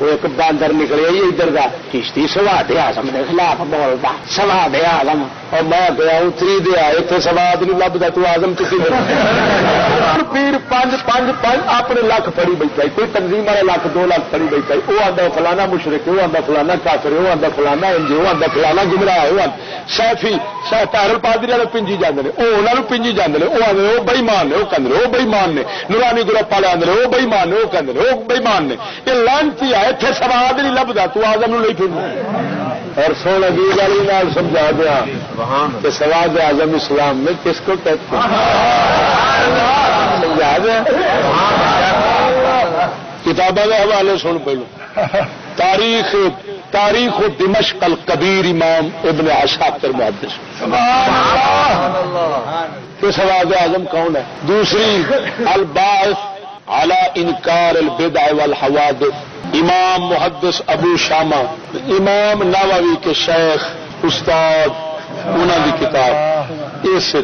وہ ایک باندر نکلے ادھر کا کشتی سواد آزم کے خلاف بولتا سواد آزم اور میں گیا اتری دیا اتنے سواد نہیں لبدا تو آزم کسی پیر پانچ اپنے لکھ پڑی بیٹھا کوئی تنظیم والے لکھ 2 لاکھ پڑی بیٹھا وہ آتا فلانا مشرق وہ آتا فلانا کافر وہ آتا فلانا انجی وہ آتا فلانا گمراہ وہ سیفی پیرل پادری والے پنجی جانے وہ پنجی جانے وہ آدھے وہ بئیمان نے وہ کہتے وہ بئیمان نے نورانی گروپ والے آدھے وہ بئیمان نے وہ کہتے وہ بئیمان نے یہ لانتی ہے اتنے سواد نہیں لبدا تو آزم نہیں پھر اور سونا بھی والی نال سمجھا دیا کہ سواد اعظم اسلام میں کس کو کہتے ہیں سمجھا دیا کتابوں کے حوالے سن پہلو تاریخ دمشق الکبیر امام ابن عساکر محدث کہ سواد اعظم کون ہے. دوسری الباعث علی انکار البدع والحوادث امام محدث ابو شامہ امام نووی کے شیخ استاد انہوں کی کتاب اس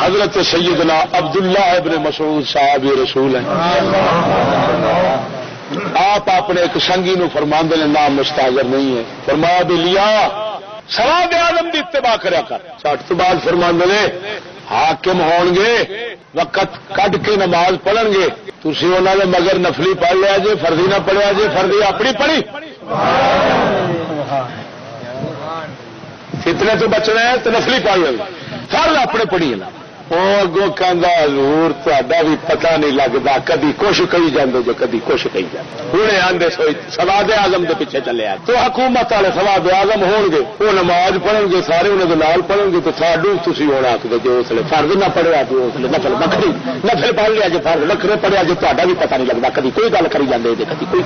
حضرت سیدنا عبداللہ ابن مسعود صاحب رسول ہیں. آپ اپنے ایک سنگی نو فرماندے نے نام مستاجر نہیں ہے فرمایا بھی لیا سواد اعظم دی اتباع کریا کر. سٹ تو بعد فرماندے نے حاکم ہون گے وقت کڈ کے نماز پڑھن گے تھی انہوں نے مگر نفلی پڑھ لیا جی فرضی نہ پڑھیا جی فرضی اپنی پڑھی کتنے تو بچنا ہے تو نفلی پڑھ لیں فرض اپنے پڑھی نا وہ اگوں کہہ حضور تا بھی پتا نہیں لگتا کدی کچھ کہی جاندے جو کدی کچھ کہی جاندے ہوں آدھے سوئی سواد اعظم کے پیچھے چلے آ تو حکومت والے سواد اعظم ہون گے وہ نماز پڑھن گے سارے انہوں نال پڑھن گے تو ساڈو تھی ہونا آخر جو اس لیے فرض نہ پڑھیا جو اس لیے نفل وکری نفل پڑھ لیا جو فرض وکرے پڑھیا جو تا بھی پتا نہیں لگتا کدی کوئی گل کری جاندے کدی کوئی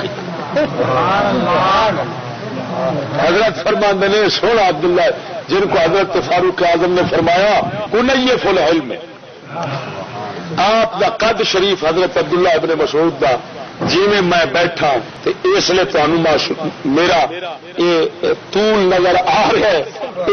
حضرت فرماندے نے سونا عبداللہ جن کو حضرت فاروق اعظم نے فرمایا کنیف العلم آپ دا قد شریف حضرت عبداللہ ابن مسعود دا جی میں بیٹھا تو اس لیے تمہیں میرا یہ طول نظر آ رہا ہے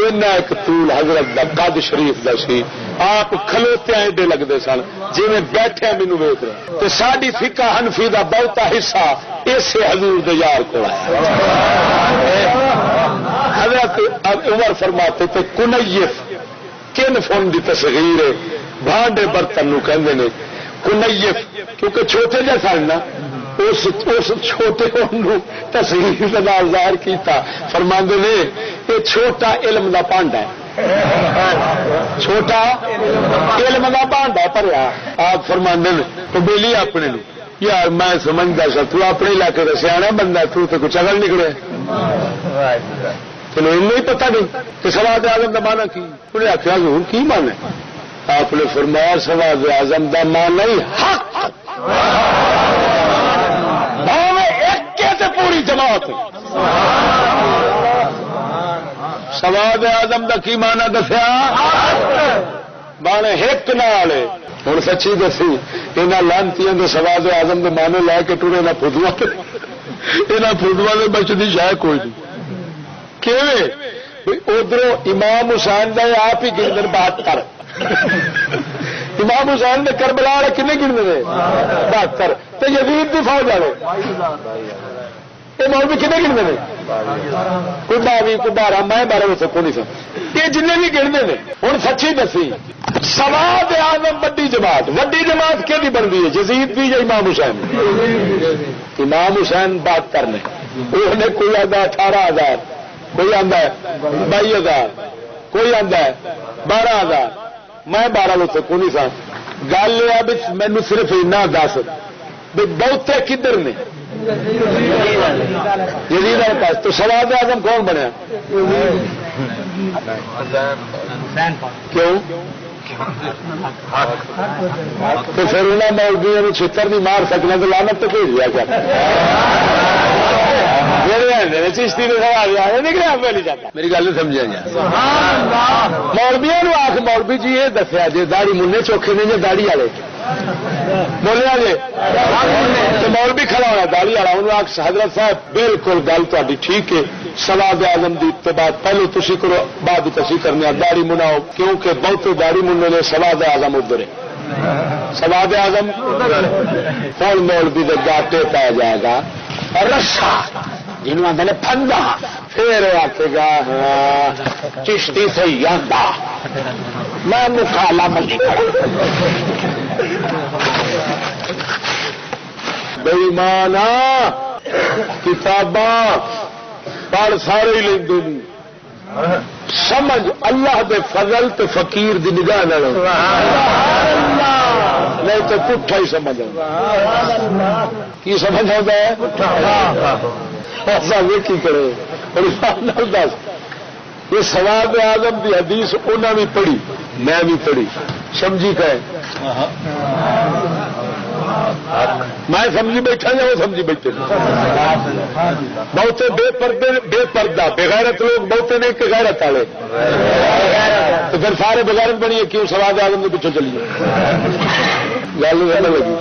اینا ایک طول حضرت دا قد شریف دا سی آپ کھلوتے ایڈے لگتے سن جی میں بیٹھے مینو ویک رہے تو ساری فقہ حنفی دا بہتا حصہ اسے حضور دے یار کو حضرت عمر فرماتے تھے کنیف کن فن دی تصغیر ہے بھانڈے برتن نو کہندے نے کنیف کیونکہ چھوٹے جہ سن نا اس چھوٹے تصغیر کا ظاہر کیتا فرماندے نے یہ چھوٹا علم دا پانڈا ہے چھوٹا علم دا پانڈا پریا آپ فرماندے نے تو بیلی اپنے نو یار میں سمجھتا سا تو اپنے علاقے کا سیاح بندہ تو کچھ اگل نکلے چلو نہیں پتا نہیں کہ سواد اعظم کا مانا کی انہیں آخیا حضور کی مانا آپ نے فرمایا سواد اعظم کا مانا ہی حق ایک پوری جماعت سواد اعظم کا کی مانا دسیا بانے ایک نال ہوں سچی دسی یہاں لانتی کے سواد اعظم کے مانے لے کے ٹورے نہ فدوا یہاں فدوا کے بچتی شاید کوئی نہیں ادھر امام حسین کا آپ ہی گردن بات کر امام حسین نے کربلا والے کنے گنتے ہیں 72 تو یزید کی فوج والے یہ مولوی کنے گنتے ہیں کوئی 22 کوئی 12 میں 12 میں سکو نہیں سن یہ جن بھی گنتے ہیں. ہوں سچی دسی سواد اعظم وڈی جماعت کہ بنتی ہے یزید بھی یا امام حسین امام حسین 72 نے انہیں کوئی آتا 18,000 کوئی آتا ہے 22,000 کوئی آتا ہے 12,000 میں 12 لوگ کو نہیں سا گل یہ بھی مینو صرف اینا دس بھی بہتے کدھر نے یزید والے پاس تو سواد اعظم کون بنیا کیوں تو پھر انہیں مولویوں چھتر نہیں مار سکنا تو لعنت تو بھیج دیا کیا چشتی نے سوال میری گل نہیں سمجھا جائے مولویا آخ مولوی جی یہ دسیا جی داڑی منہ چوکھے نہیں جی داڑی والے بولیا جی تو مولوی کھڑا ہوا داڑی والا انہوں آخ حضرت صاحب بالکل گل تاری ٹھیک ہے سواد اعظم کی اتباع پہلو تھی کرو بعد تسی کرنے داڑی مناؤ کیونکہ بہت داڑی منہ نے سواد اعظم ادھر ہے سواد اعظم ہوں مولوی دے گاٹے پی جائے گا رسا جنہوں آدھے نے پھندا پھر آکے گا چشتی سے یادا میں مکالا ملی بے ایمانا کتاباں پڑھ سارے ہی لیندے نہیں سمجھ اللہ دے فضل تے فقیر دی نگاہ نال نہیں تو پٹھا ہی سمجھ کی سمجھ آتا ہے ایسا ویکھی کرے اور دس یہ سواد اعظم دی حدیث انہوں بھی پڑھی میں بھی پڑھی سمجھی کہ میں سمجھی بیٹھا یا وہ سمجھی بیٹھے بہتے بے پردہ بغیرت لوگ بہتے نہیں کہ غیرت والے تو پھر سارے بغیرت بنیے کیوں سواد اعظم کے پیچھے چلیے گل لگی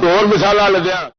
اور مثال لے دیا